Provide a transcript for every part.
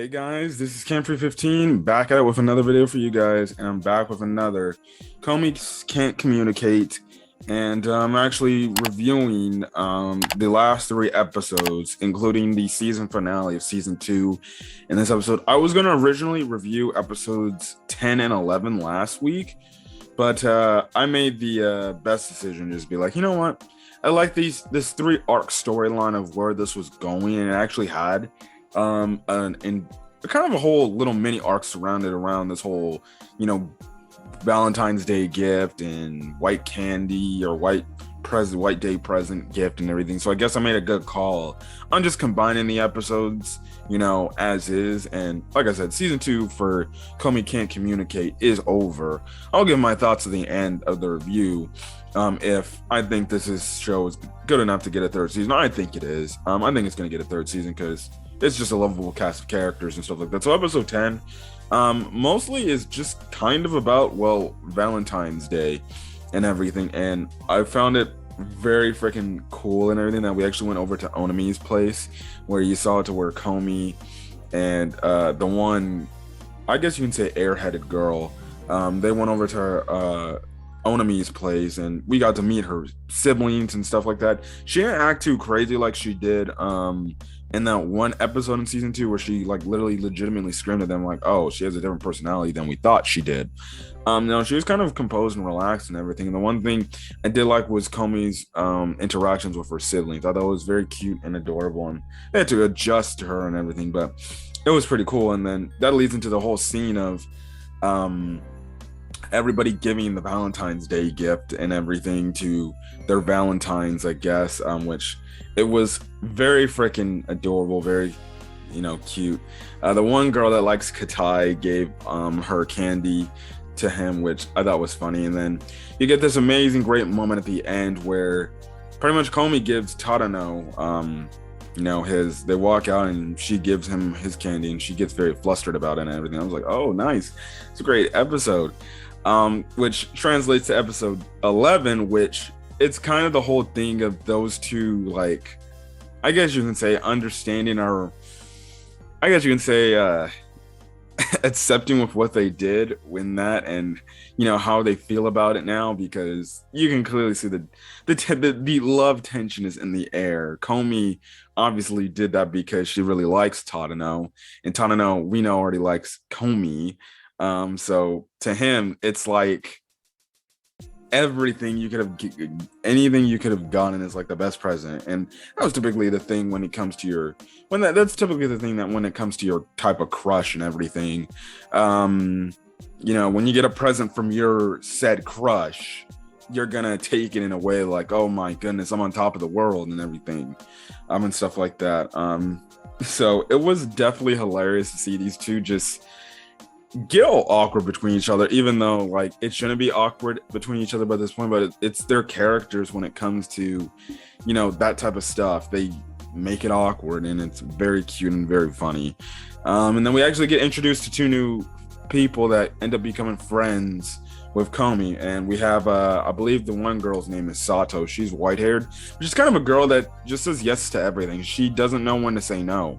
Hey guys, this is Cam315 back at it with another video for you guys, and I'm back with another Komi Can't Communicate, and I'm actually reviewing the last three episodes, including the season finale of season 2. In this episode, I was going to originally review episodes 10 and 11 last week, but I made the best decision, just be like, you know what? I like this 3 arc storyline of where this was going, and it actually had and kind of a whole little mini arc surrounded around this whole, Valentine's Day gift and white candy or white day present gift and everything. So I guess I made a good call on just combining the episodes, as is. And like I said, season 2 for Komi Can't Communicate is over. I'll give my thoughts at the end of the review. If I think show is good enough to get a 3rd season. I think it is. I think it's going to get a 3rd season because it's just a lovable cast of characters and stuff like that. So episode 10 mostly is just kind of about, Valentine's Day and everything. And I found it very freaking cool and everything that we actually went over to Onami's place, where you saw to where Komi and the one, I guess you can say airheaded girl, they went over to her Onami's place, and we got to meet her siblings and stuff like that. She didn't act too crazy like she did in that one episode in season 2 where she literally legitimately screamed at them like, oh, she has a different personality than we thought she did. No, she was kind of composed and relaxed and everything. And the one thing I did like was Komi's interactions with her siblings. I thought that was very cute and adorable, and they had to adjust to her and everything, but it was pretty cool. And then that leads into the whole scene of everybody giving the Valentine's Day gift and everything to their Valentines, I guess, which it was very freaking adorable, very, cute. The one girl that likes Katai gave her candy to him, which I thought was funny. And then you get this amazing, great moment at the end where pretty much Komi gives Tadano, they walk out and she gives him his candy, and she gets very flustered about it and everything. I was like, oh, nice. It's a great episode. Which translates to episode 11, which it's kind of the whole thing of those two, I guess you can say understanding, or I guess you can say accepting with what they did when that, and how they feel about it now, because you can clearly see the love tension is in the air. Komi obviously did that because she really likes Tadano, and Tadano, we know, already likes Komi. So to him, it's like anything you could have gotten is like the best present. And that was typically the thing when it comes to that's typically the thing that when it comes to your type of crush and everything, when you get a present from your said crush, you're gonna take it in a way like, oh my goodness, I'm on top of the world and everything, and stuff like that. So it was definitely hilarious to see these two just get all awkward between each other, even though it shouldn't be awkward between each other by this point, but it's their characters when it comes to that type of stuff. They make it awkward, and it's very cute and very funny. And then we actually get introduced to 2 new people that end up becoming friends with Komi, and we have I believe the one girl's name is Sato. She's white-haired, which is kind of a girl that just says yes to everything. She doesn't know when to say no,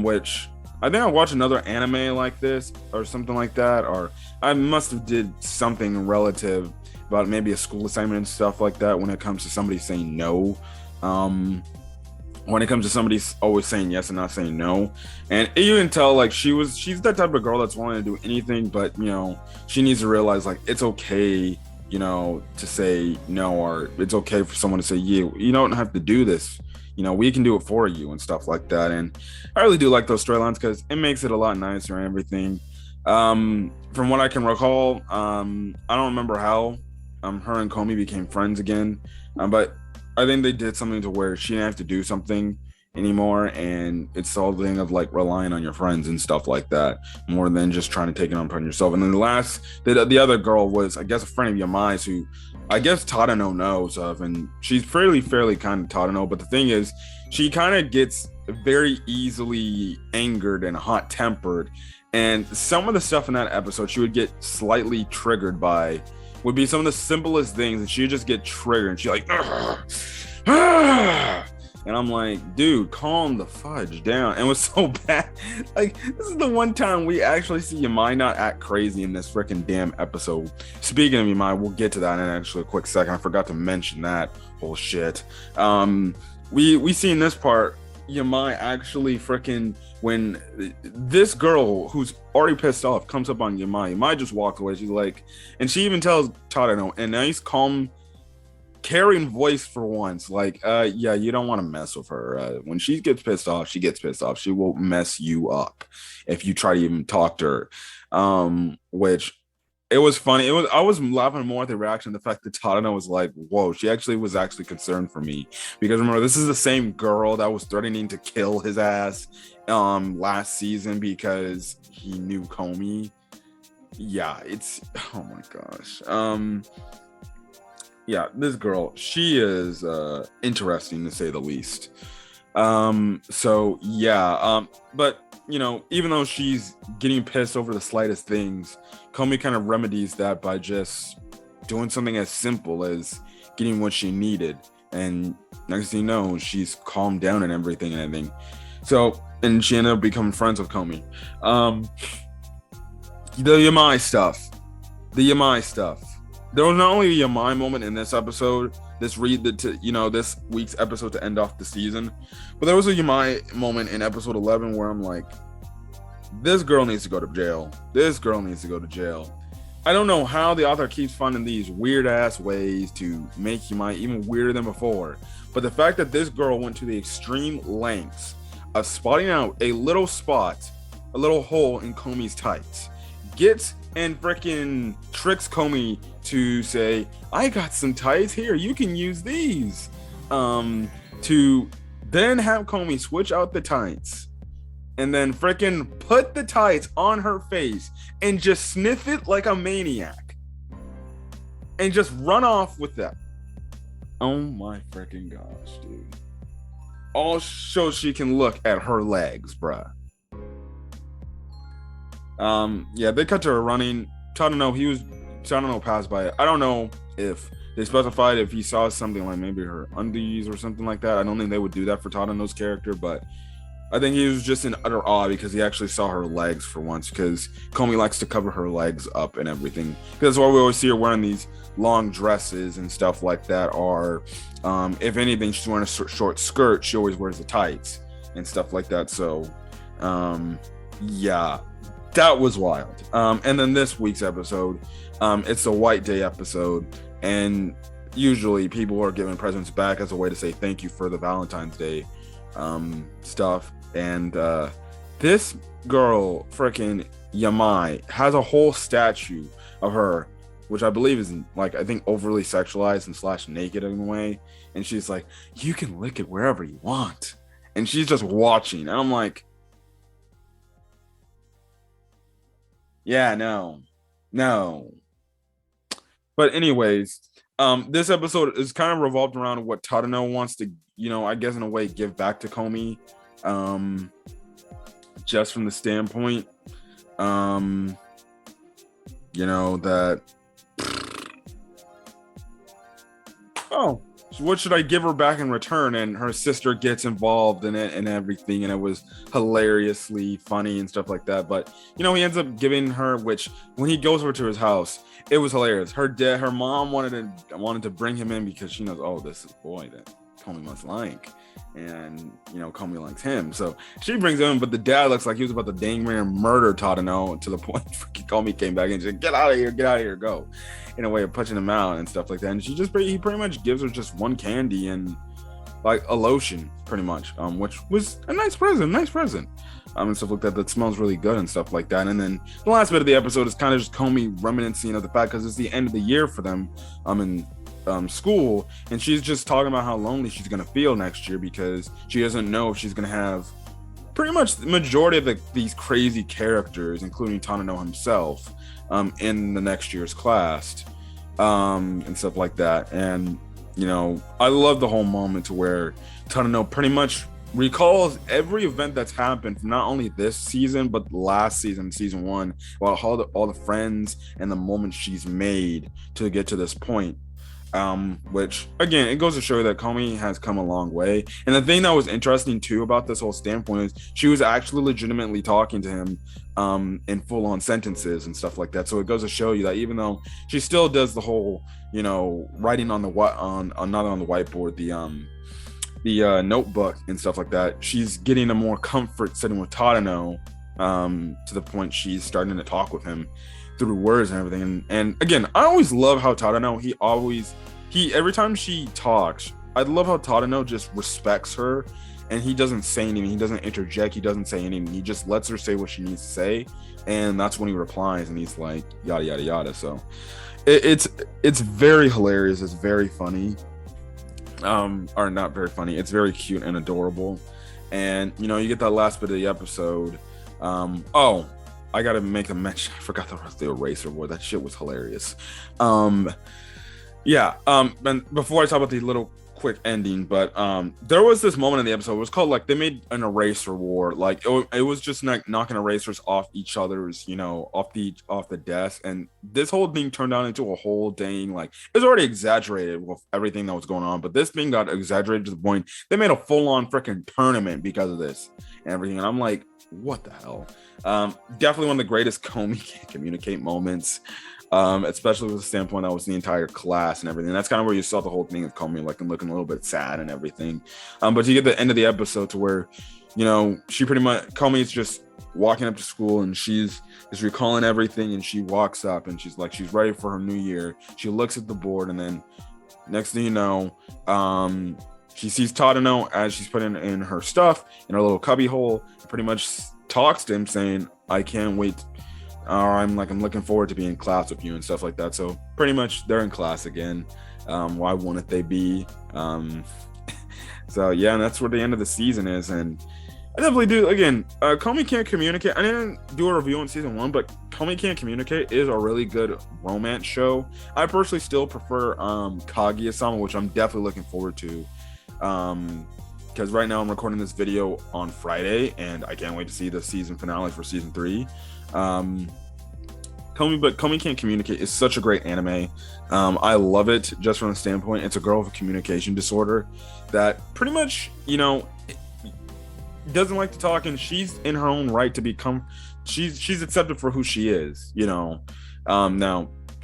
which I think I watched another anime like this or something like that, or I must have did something relative about maybe a school assignment and stuff like that when it comes to somebody saying no. When it comes to somebody always saying yes and not saying no. And you can tell she's that type of girl that's willing to do anything, but she needs to realize it's okay, to say no, or it's okay for someone to say, yeah, you don't have to do this. We can do it for you and stuff like that. And I really do like those storylines because it makes it a lot nicer and everything. From what I can recall, I don't remember how her and Komi became friends again, but I think they did something to where she didn't have to do something anymore, and it's all the thing of relying on your friends and stuff like that more than just trying to take it upon yourself. And then the other girl was, I guess, a friend of Yamai's who I guess Tadano knows of, and she's fairly kind of Tadano, but the thing is she kind of gets very easily angered and hot-tempered, and some of the stuff in that episode she would get slightly triggered by would be some of the simplest things, and she'd just get triggered and she's like, And I'm like, dude, calm the fudge down. And it was so bad. Like, this is the one time we actually see Yamai not act crazy in this freaking damn episode. Speaking of Yamai, we'll get to that in actually a quick second. I forgot to mention that whole shit. We see in this part, Yamai actually freaking, when this girl who's already pissed off comes up on Yamai just walks away. She's like, and she even tells Tadano, and nice, calm, caring voice for once, like, yeah, you don't want to mess with her. When she gets pissed off, she gets pissed off. She will mess you up if you try to even talk to her. Which it was funny. I was laughing more at the reaction, the fact that Tadano was like, whoa, she was actually concerned for me, because remember, this is the same girl that was threatening to kill his ass last season because he knew Komi. Yeah, it's, oh my gosh. Yeah, this girl, she is interesting to say the least. So yeah, but you know, even though she's getting pissed over the slightest things, Komi kind of remedies that by just doing something as simple as getting what she needed. And next thing you know, she's calmed down and everything. So, and she ended up becoming friends with Komi. The Yamai stuff. There was not only a Yamai moment in this episode, this week's episode to end off the season, but there was a Yamai moment in episode 11 where I'm like, this girl needs to go to jail. I don't know how the author keeps finding these weird ass ways to make Yamai even weirder than before, but the fact that this girl went to the extreme lengths of spotting out a little hole in Komi's tights, gets and freaking tricks Komi to say, I got some tights here, you can use these, to then have Komi switch out the tights and then freaking put the tights on her face and just sniff it like a maniac and just run off with that. Oh my freaking gosh, dude. All so she can look at her legs, bruh. Yeah, they cut to her running. Tadano passed by it. I don't know if they specified if he saw something like maybe her undies or something like that. I don't think they would do that for Tadano's character, but I think he was just in utter awe because he actually saw her legs for once, because Komi likes to cover her legs up and everything. That's why we always see her wearing these long dresses and stuff like that, or if anything, she's wearing a short skirt, she always wears the tights and stuff like that. So yeah, that was wild. And then this week's episode, it's a White Day episode, and usually people are giving presents back as a way to say thank you for the Valentine's Day stuff. And this girl, freaking Yamai, has a whole statue of her, which I believe is like, I think overly sexualized and / naked in a way. And she's like, you can lick it wherever you want. And she's just watching. And I'm like, yeah, no. But anyways, this episode is kind of revolved around what Tadano wants to, I guess in a way, give back to Komi. Just from the standpoint, that, what should I give her back in return? And her sister gets involved in it and everything, and it was hilariously funny and stuff like that. But he ends up giving her, which when he goes over to his house, it was hilarious. Her mom wanted to bring him in because she knows, oh, this is a boy that Komi must like, and Komi likes him, so she brings him in. But the dad looks like he was about to dang near murder Tadano, to the point Komi came back and said, get out of here, go, in a way of punching him out and stuff like that. And he pretty much gives her just one candy and like a lotion, pretty much, which was a nice present, and stuff like that smells really good and stuff like that. And then the last bit of the episode is kind of just Komi reminiscing of the fact, because it's the end of the year for them in school, and she's just talking about how lonely she's gonna feel next year because she doesn't know if she's gonna have pretty much the majority of these crazy characters, including Tadano himself, in the next year's class, and stuff like that. And I love the whole moment to where Tadano pretty much recalls every event that's happened from not only this season but last season, season 1, about all the friends and the moments she's made to get to this point. Which again, it goes to show that Komi has come a long way. And the thing that was interesting too about this whole standpoint is she was actually legitimately talking to him in full-on sentences and stuff like that. So it goes to show you that even though she still does the whole, writing on the not on the whiteboard, the notebook and stuff like that, she's getting a more comfort sitting with Tadano, to the point she's starting to talk with him through words and everything. And again, I always love how Tadano, every time she talks, I love how Tadano just respects her, and he doesn't say anything, he doesn't interject, he doesn't say anything, he just lets her say what she needs to say, and that's when he replies, and he's like yada yada yada. So it's very hilarious, it's very funny, or not very funny, it's very cute and adorable. And you get that last bit of the episode. I gotta make a mention, I forgot the eraser board, that shit was hilarious. And before I talk about the little quick ending, but there was this moment in the episode, it was called, like, they made an eraser war, like it was just like knocking erasers off each other's, off the desk, and this whole thing turned out into a whole dang, like, it was already exaggerated with everything that was going on, but this thing got exaggerated to the point they made a full-on freaking tournament because of this and everything, and I'm like, what the hell? Definitely one of the greatest Komi can't communicate moments, especially with the standpoint that was the entire class and everything. That's kind of where you saw the whole thing of Komi like looking a little bit sad and everything. But you get the end of the episode to where, she pretty much, Komi is just walking up to school and she's just recalling everything, and she walks up and she's ready for her new year. She looks at the board, and then next thing you know, she sees Tadano as she's putting in her stuff in her little cubby hole, pretty much talks to him saying, I can't wait, or I'm looking forward to being in class with you and stuff like that. So pretty much they're in class again. Why wouldn't they be? So yeah, and that's where the end of the season is. And I definitely do, again, Komi Can't Communicate, I didn't do a review on season 1, but Komi Can't Communicate is a really good romance show. I personally still prefer Kaguya-sama, which I'm definitely looking forward to. Because right now I'm recording this video on Friday, and I can't wait to see the season finale for season 3. Komi Can't Communicate is such a great anime. I love it just from the standpoint, it's a girl with a communication disorder that pretty much, doesn't like to talk, and she's in her own right to become, she's accepted for who she is, now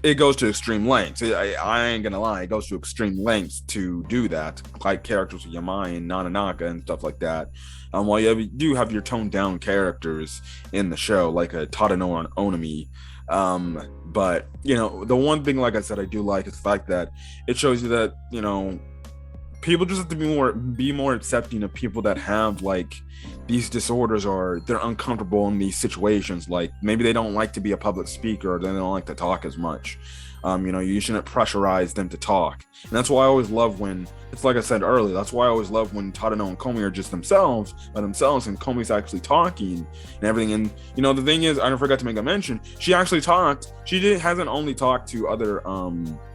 it goes to extreme lengths. I ain't gonna lie, it goes to extreme lengths to do that, like characters with Yamai and Nananaka and stuff like that. While you do have your toned down characters in the show, like a Tadano and Onami. But the one thing, like I said, I do like is the fact that it shows you that people just have to be more accepting of people that have like these disorders, or they're uncomfortable in these situations. Like maybe they don't like to be a public speaker, or they don't like to talk as much. You shouldn't pressurize them to talk. And that's why I always love when, it's like I said earlier, that's why I always love when Tadano and Komi are just themselves, and Komi's actually talking and everything. And the thing is, I forgot to make a mention, she actually talked, hasn't only talked to other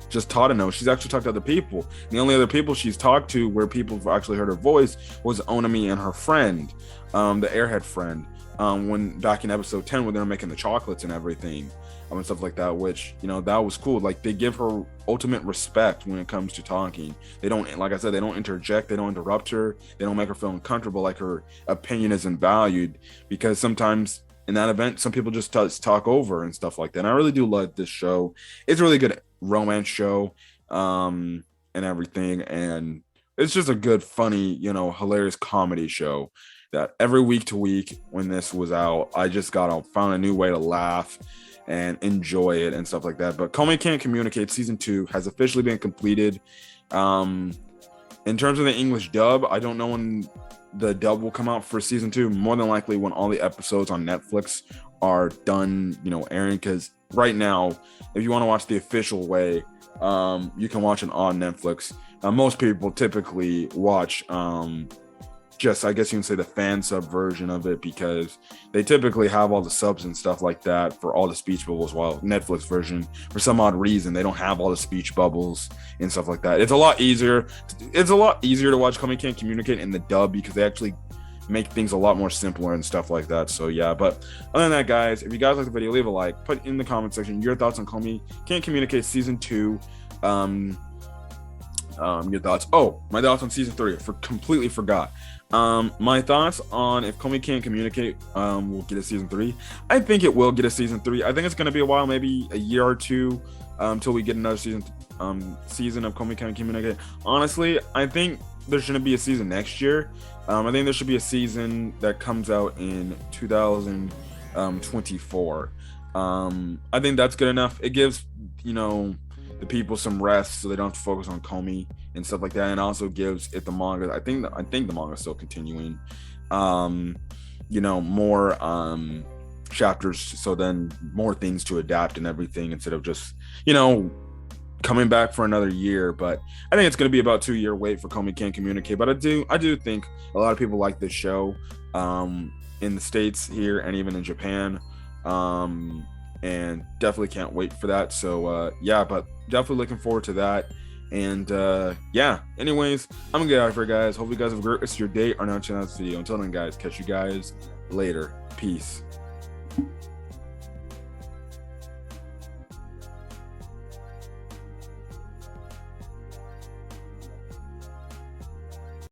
just Tadano, she's actually talked to other people. And the only other people she's talked to where people have actually heard her voice was Onami and her friend, the airhead friend, when back in episode 10 when they were making the chocolates and everything, and stuff like that, which that was cool. Like they give her ultimate respect when it comes to talking. They don't, like I said, they don't interject, they don't interrupt her, they don't make her feel uncomfortable, like her opinion isn't valued, because sometimes in that event some people just talk over and stuff like that. And I really do love this show. It's a really good romance show, and everything, and it's just a good, funny, hilarious comedy show that every week to week when this was out, I just found a new way to laugh and enjoy it and stuff like that. But Komi Can't Communicate season 2 has officially been completed. In terms of the English dub, I don't know when the dub will come out for season 2. More than likely when all the episodes on Netflix are done, airing, because right now, if you want to watch the official way, you can watch it on Netflix. Most people typically watch just, I guess you can say, the fan sub version of it, because they typically have all the subs and stuff like that for all the speech bubbles, while Netflix version, for some odd reason, they don't have all the speech bubbles and stuff like that. It's a lot easier to watch Komi Can't Communicate in the dub, because they actually make things a lot more simpler and stuff like that. So yeah, but other than that, guys, if you guys like the video, leave a like, put in the comment section your thoughts on Komi Can't Communicate season 2. Your thoughts. Oh, my thoughts on season 3. Completely forgot. My thoughts on if Komi can't communicate, we'll get a season 3. I think it will get a season 3. I think it's gonna be a while, maybe a year or two, until we get another season of Komi can't communicate. Honestly, I think there shouldn't be a season next year. I think there should be a season that comes out in 2024. I think that's good enough. It gives, the people some rest so they don't have to focus on Komi and stuff like that, and also gives it the manga. I think the manga is still continuing. More chapters, so then more things to adapt and everything instead of just coming back for another year. But I think it's going to be about 2-year wait for Komi Can't Communicate. But I do think a lot of people like this show in the States here and even in Japan. And definitely can't wait for that. So but definitely looking forward to that. And anyways, I'm gonna get out of here, guys. Hope you guys have a great rest of your day or not watching this video. Until then, guys, catch you guys later. Peace.